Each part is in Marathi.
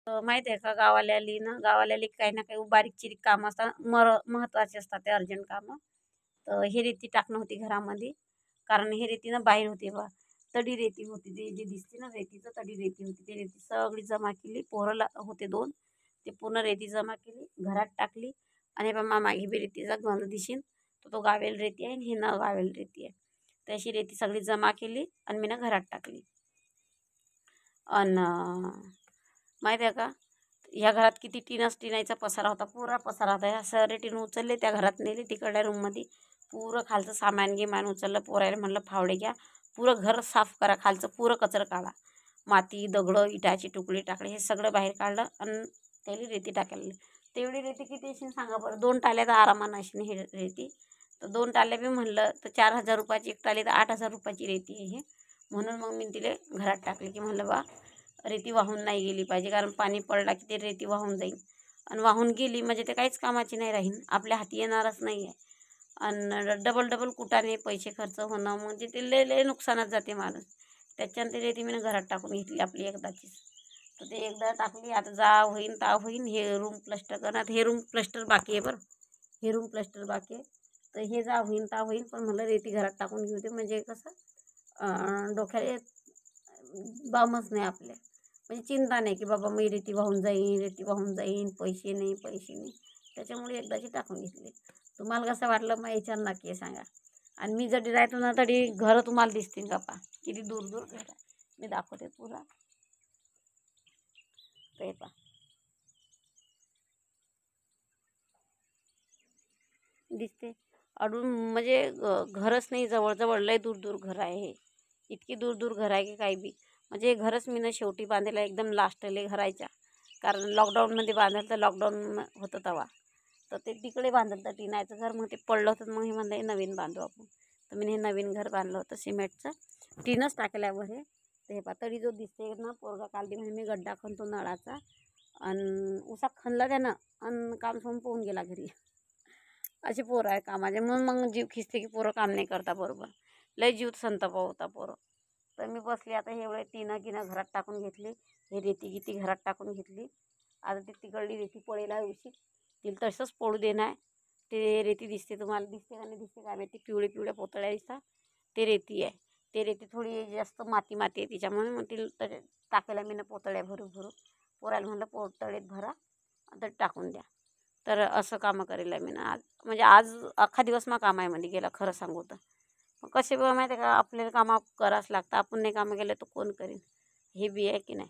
माहिती आहे का, गावाल्याली काही ना काही बारीक चिरीक कामं असतात, महत्त्वाचे असतात ते अर्जंट कामं. तर हे रेती टाकणं होती घरामध्ये, कारण हे रेती ना बाहेर होती बा. तडी रेती होती, ते जे दिसते ना रेतीचं तडी रेती होती. ते रेती सगळी जमा केली, पोरं होते 2, ते पूर्ण रेती जमा केली, घरात टाकली. आणि बा मागे बी रेतीचा गंज दिशीन, तर तो गावेल रेती आहे आणि हे न गावेल रेती आहे. तशी रेती सगळी जमा केली आणि मी ना घरात टाकली. आणि माहिती आहे का, ह्या घरात किती टिनाचा पसारा होता, पुरा पसारा होता. ह्या सगळे टिन उचलले, त्या घरात नेले, तिकडल्या रूममध्ये पुरं खालचं सामान गिमान उचललं. पोरायला म्हणलं फावडे घ्या, पुरं घर साफ करा, खालचं पुरं कचरं काढा. माती दगडं इटाची तुकडे टाकले, हे सगळं बाहेर काढलं आणि त्याला रेती टाकायला. तेवढी रेती किती असेल सांगा बरं. 2 टाल्या तर आरामानं असेल हे रेती. तर 2 टाल्या बी म्हणलं तर 4,000 रुपयाची एक टाली, तर 8,000 रुपयाची रेती आहे हे. म्हणून मग मी तिला घरात टाकले, की म्हणलं बा रेती वाहून नाही गेली पाहिजे, कारण पाणी पडला की ते रेती वाहून जाईल. आणि वाहून गेली म्हणजे ते काहीच कामाची नाही राहील, आपल्या हाती येणारच नाही आहे. आणि डबल कुटाने पैसे खर्च होणं म्हणजे ते लय नुकसानात जाते माणूस. त्याच्यानं ते रेती मी घरात टाकून घेतली आपली एकदाचीच. तर ते एकदा टाकली, आता जा होईन ता होईन. हे रूम प्लस्टर करणार, हे रूम प्लस्टर बाकी आहे बरं, हे रूम प्लस्टर बाकी आहे. तर हे जा होईन ता होईन, पण मला रेती घरात टाकून घेऊ दे, म्हणजे कसं डोक्याला बामच नाही आपल्या, म्हणजे चिंता नाही की बाबा मी रेती वाहून जाईन, पैसे नाही. त्याच्यामुळे एकदाची टाकून घेतली. तुम्हाला कसं वाटलं मग याच्यानं नक्की सांगा. आणि मी जरी राहतो ना तरी घरं तुम्हाला दिसतील का पा, किती दूर घर आहे. मी दाखवते पुरा, ते पा दिसते अडून, म्हणजे घरच नाही, जवळ लय दूर घर आहे हे. इतकी दूर घर आहे की काही बी, म्हणजे घरच मी ना शेवटी बांधायला एकदम लास्टले घरायच्या. कारण लॉकडाऊनमध्ये बांधायला, तर लॉकडाऊन होतं तेव्हा, तर ते तिकडे बांधलं तर टिनाचं घर. मग ते पडलं होतं, मग हे म्हणलं हे नवीन बांधू आपण. तर मी हे नवीन घर बांधलं होतं सिमेंटचं, टिनच टाकल्यावर हे. तर हे पातळी जो दिसते ना, पोरगा कालदी म्हणजे मी गड्डा खणतो नळाचा, आणि उसा खणला त्यानं आणि काम संपवून गेला घरी. असे पोरं आहे कामाचे, म्हणून मग जीव खिचते की पोरं काम नाही करता बरोबर. लय जीव संताप होता पोरं. तर मी बसली आता, हे एवढे टिनं घरात टाकून घेतली, हे रेती घरात टाकून घेतली. आता ती तिकडली रेती पडेला उशी, तिला तसंच पडू देणार. ते रेती दिसते तुम्हाला, दिसते का नाही दिसते काय माहिती, पिवळ्या पोतळ्या दिसतात, ते रेती आहे. ते रेती थोडी जास्त माती आहे तिच्यामुळे, मग तिला टाकायला मी ना पोतळ्या भरू पोरायला म्हणलं पोतळ्यात भरा तर टाकून द्या. तर असं कामं करेल मी ना आज, म्हणजे आज अख्खा दिवस मग कामामध्ये गेला खरं सांगू तर. मग कसे बघा माहिती आहे का, आपल्याला कामं करावंच लागतं, आपण नाही कामं केलं तर कोण करेल, हे बी आहे की नाही.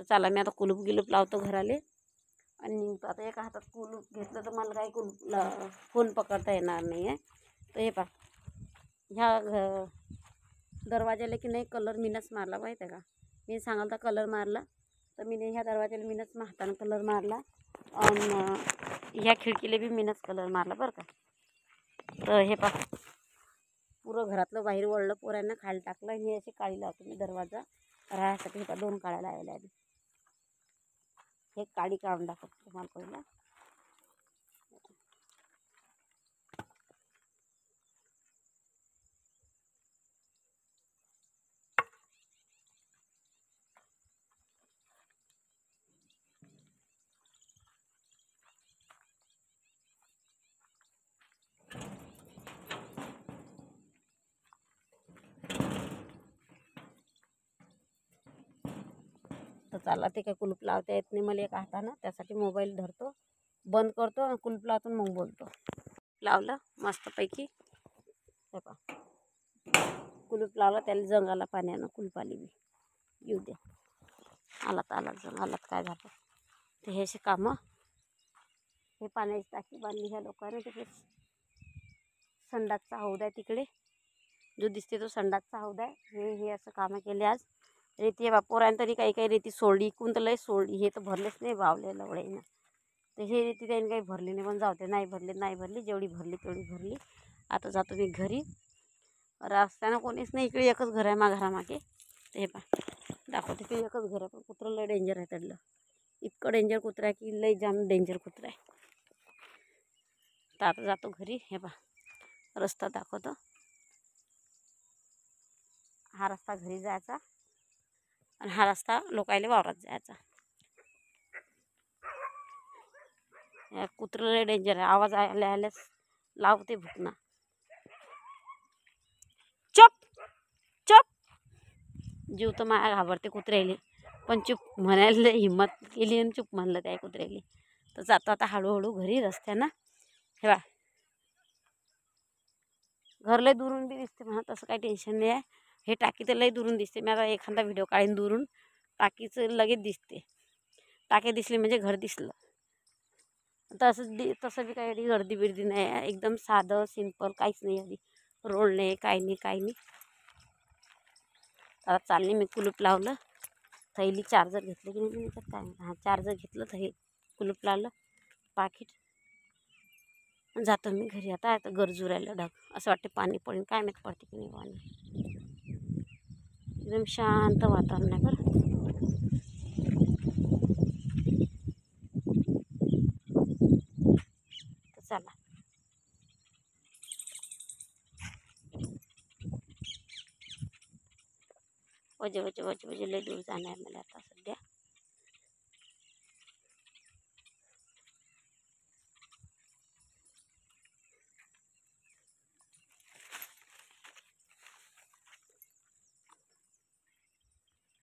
तर चला मी आता कुलूप लावतो घराले आणि निघतो. आता एका हातात कुलूप घेतलं तर मला काही फोन पकडता येणार नाही आहे. तर हे पा, ह्या दरवाजाला की नाही कलर मीनच मारला माहिती आहे का. मी सांगाल तर कलर मारला, तर मी ह्या दरवाजाला मीनच हातानं कलर मारला, आणि ह्या खिडकीला बी मीनच कलर मारला बरं का. तर हे पा, पुरं घरातलं बाहेर वळलं, पोरांना खायला टाकलं. आणि हे अशी काळी लावतो मी दरवाजा राहायसाठी. हे 2 काळ्या लावल्या आधी, हे काळी काढून दाखवतो तुम्हाला पहिला. तर चला, ते काय कुलूप लावता येत नाही मला एका हातानं, त्यासाठी मोबाईल धरतो, बंद करतो आणि कुलूप लावतो, मग बोलतो. लावलं मस्तपैकी, हे पा कुलूप लावलं, त्याला जंगाला पाण्यानं कुलूप आली बी, येऊ द्या. आला जंगालात काय झालं. ते हे असे कामं, हे पाण्याची टाकी बांधली ह्या लोकांनी. तिकडे संडासचा हौद आहे, तिकडे जो दिसते तो संडासचा हौद आहे. हे असं कामं केले आज. रेती आहे बा, पोरांनी तरी काही रेती सोडली, इकून तर लय सोडली, हे तर भरलेच नाही बावले लवड्यानं. तर हे रेती त्यांनी काही भरली नाही, पण जाऊ दे, नाही भरली, जेवढी भरली तेवढी भरली. आता जातो मी घरी. रस्त्यानं कोणीच नाही, इकडे एकच घर आहे घरामागे. ते हे पा दाखवते, ते एकच घर आहे, पण कुत्रं लय डेंजर आहे त्यातलं. इतकं डेंजर कुत्रं आहे की लय जाम डेंजर कुत्रं आहे. तर आता जातो घरी. हे पा रस्ता दाखवतो, हा रस्ता घरी जायचा आणि हा रस्ता लोकायला वावरात जायचा. या कुत्रं लय डेंजर आहे. आवाज आल्या आल्याच लावते भुकणं. चुप चुप. जीव तर माया घाबरते कुत्र्याले, पण चुप म्हणायला हिंमत केली आणि चुप म्हणलं त्या कुत्र्याले. तर जातो आता हळूहळू घरी रस्त्यानं. हे बा घर लय दुरून बी दिसते म्हणा, तसं काही टेन्शन नाही आहे. हे टाकी तर लय दुरून दिसते. मी आता एखादा व्हिडिओ काढीन दुरून. टाकीचं लगेच दिसते. टाकी दिसली म्हणजे घर दिसलं. तसं बी काही गर्दी बिर्दी नाही आहे. एकदम साधं सिंपल, काहीच नाही आधी. रोड नाही, काही नाही काही नाही. आता चालली मी. कुलूप लावलं. थैली चार्जर घेतलं की नाही त्याच्यात काय हां चार्जर घेतलं. थैली कुलूप लावलं. पाकिट जातो मी घरी. आता गरजू राहिलं ढग. असं वाटते पाणी पडेल. काय माहीत पडते की नाही पाणी. एकदम शांत वातावरण आहे बरं. चला वजे लय दूर जाणार मला आता सध्या.